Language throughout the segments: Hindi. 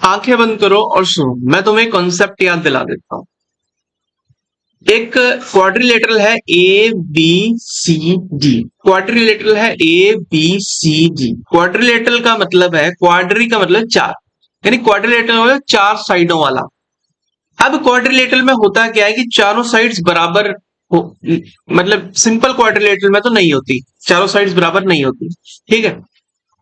आंखें बंद करो और सुनो, मैं तुम्हें कॉन्सेप्ट याद दिला देता हूं। एक क्वाड्रिलेटरल है A B C D. Quadrilateral है A B C D. Quadrilateral का मतलब है, क्वाड्री का मतलब चार, यानी क्वाड्रिलेटरल मतलब चार साइडों वाला। अब क्वाड्रिलेटरल में होता क्या है कि चारों साइड्स बराबर हो, मतलब सिंपल क्वाड्रिलेटरल में तो नहीं होती, चारों साइड्स बराबर नहीं होती। ठीक है,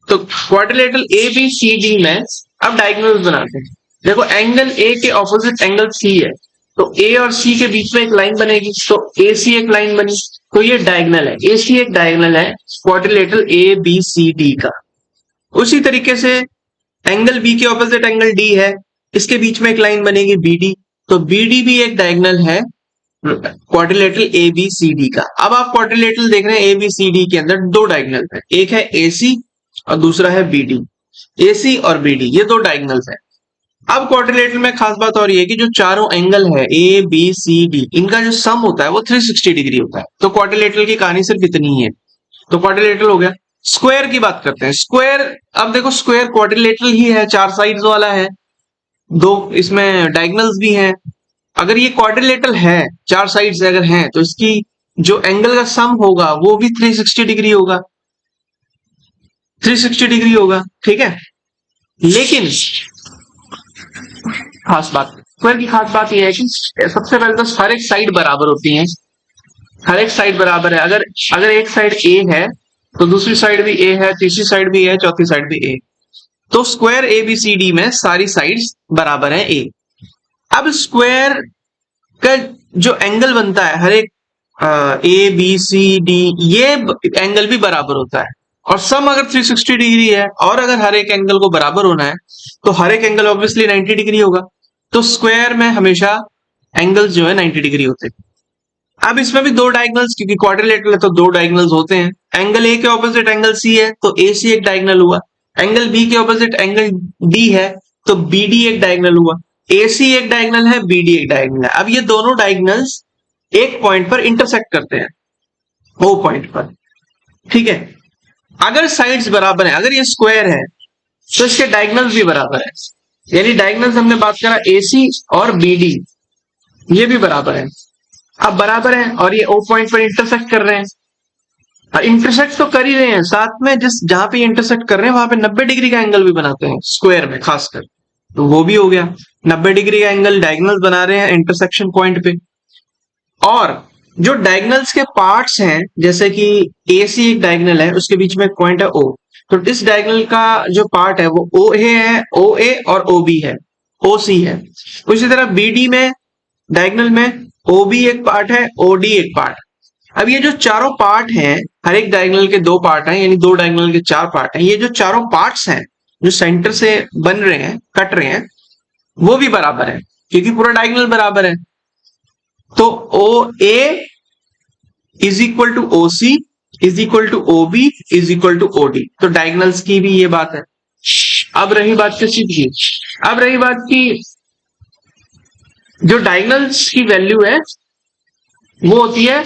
तो quadrilateral A B C D में अब डायगोनल्स बनाते हैं। देखो, एंगल ए के ऑपोजिट एंगल सी है, तो ए और सी के बीच में एक लाइन बनेगी, तो ए सी एक लाइन बनी, तो ये डायगोनल है, ए सी एक डायगोनल है quadrilateral A B C D का। उसी तरीके से एंगल बी के ऑपोजिट एंगल डी है, इसके बीच में एक लाइन बनेगी बी डी, तो बी डी भी एक डायगोनल है quadrilateral A B C D का। अब आप क्वाड्रिलेटरल देख रहे हैं ए बी सी डी के अंदर दो डायगोनल है, एक है ए सी और दूसरा है बी डी। ए सी और बी डी ये दो डायगोनल्स है। अब क्वाड्रिलेटरल में खास बात और ये है कि जो चारों एंगल है ए बी सी डी, इनका जो सम होता है वो 360 डिग्री होता है। तो क्वाड्रिलेटरल की कहानी सिर्फ इतनी ही है, तो क्वाड्रिलेटरल हो गया। स्क्वायर की बात करते हैं। स्क्वायर, अब देखो स्क्वायर क्वाड्रिलेटरल ही है, चार साइड्स वाला है, दो इसमें डायगोनल्स भी हैं। अगर ये क्वाड्रिलेटरल है, चार साइड्स अगर हैं, तो इसकी जो एंगल का सम होगा वो भी 360 डिग्री होगा, 360 डिग्री होगा। ठीक है, लेकिन खास बात, स्क्वायर की खास बात यह है कि सबसे पहले तो हर एक साइड बराबर होती है, हर एक साइड बराबर है। अगर अगर एक साइड ए है तो दूसरी साइड भी ए है, तीसरी साइड भी है, चौथी साइड भी ए। तो square A B C D में सारी साइड्स बराबर है ए। अब स्क्वायर का जो एंगल बनता है, हर एक ए बी सी डी, ये एंगल भी बराबर होता है, और सम अगर 360 डिग्री है और अगर हर एक एंगल को बराबर होना है तो हर एक एंगल ऑब्वियसली 90 डिग्री होगा। तो स्क्वायर में हमेशा एंगल्स जो है 90 डिग्री होते हैं। अब इसमें भी दो डायगोनल्स, क्योंकि क्वाड्रिलेटरल है तो दो डायगोनल्स होते हैं। एंगल ए के ऑपोजिट एंगल सी है तो ए सी एक डायगोनल हुआ, एंगल बी के ऑपोजिट एंगल डी है तो बी डी एक डायगोनल हुआ, ए सी एक डायगोनल है, बी डी एक डायगोनल है। अब ये दोनों डायगोनल्स एक पॉइंट पर इंटरसेक्ट करते हैं, ओ पॉइंट पर। ठीक है, अगर साइड्स बराबर है, अगर ये स्क्वायर है तो इसके डायगोनल्स भी बराबर है, यानी डायगोनल्स हमने बात करा ए सी और बी डी, ये भी बराबर है। अब बराबर है और ये ओ पॉइंट पर इंटरसेक्ट कर रहे हैं, और इंटरसेक्ट तो कर ही रहे हैं, साथ में जिस जहां पे इंटरसेक्ट कर रहे हैं वहां पे 90 डिग्री का एंगल भी बनाते हैं स्क्वायर में खासकर, तो वो भी हो गया 90 डिग्री का एंगल डायगोनल्स बना रहे हैं इंटरसेक्शन पॉइंट पे। और जो डायगोनल्स के पार्ट्स हैं, जैसे कि ए सी एक डायगोनल है, उसके बीच में एक पॉइंट है ओ, तो इस डायगोनल का जो पार्ट है वो ओ ए है, ओ ए और ओ बी है, ओ सी है। उसी तरह बी डी में डायगोनल में ओ बी एक पार्ट है, ओ डी एक पार्ट। अब ये जो चारों पार्ट हैं, हर एक डायगोनल के दो पार्ट हैं, यानी दो डायगोनल के चार पार्ट हैं। ये जो चारों पार्ट्स हैं जो सेंटर से बन रहे हैं, कट रहे हैं, वो भी बराबर है, क्योंकि पूरा डायगोनल बराबर है। तो O A is equal to O C is equal to O B is equal to O D. तो डायगोनल्स की भी ये बात है। अब रही बात किसी की, अब रही बात की जो डायगोनल्स की वैल्यू है वो होती है,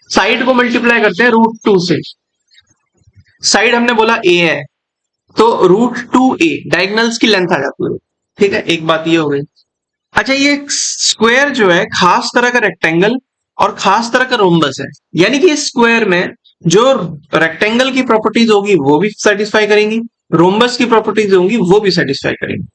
साइड को मल्टीप्लाई करते हैं √2 से। साइड हमने बोला ए है तो √2a डायगोनल्स की लेंथ आ जाती है। ठीक है, एक बात ये हो गई। अच्छा, ये स्क्वायर जो है खास तरह का रेक्टेंगल और खास तरह का रोम्बस है, यानी कि इस स्क्वायर में जो रेक्टेंगल की प्रॉपर्टीज होगी वो भी सेटिस्फाई करेंगी, रोम्बस की प्रॉपर्टीज होंगी वो भी सेटिस्फाई करेंगी।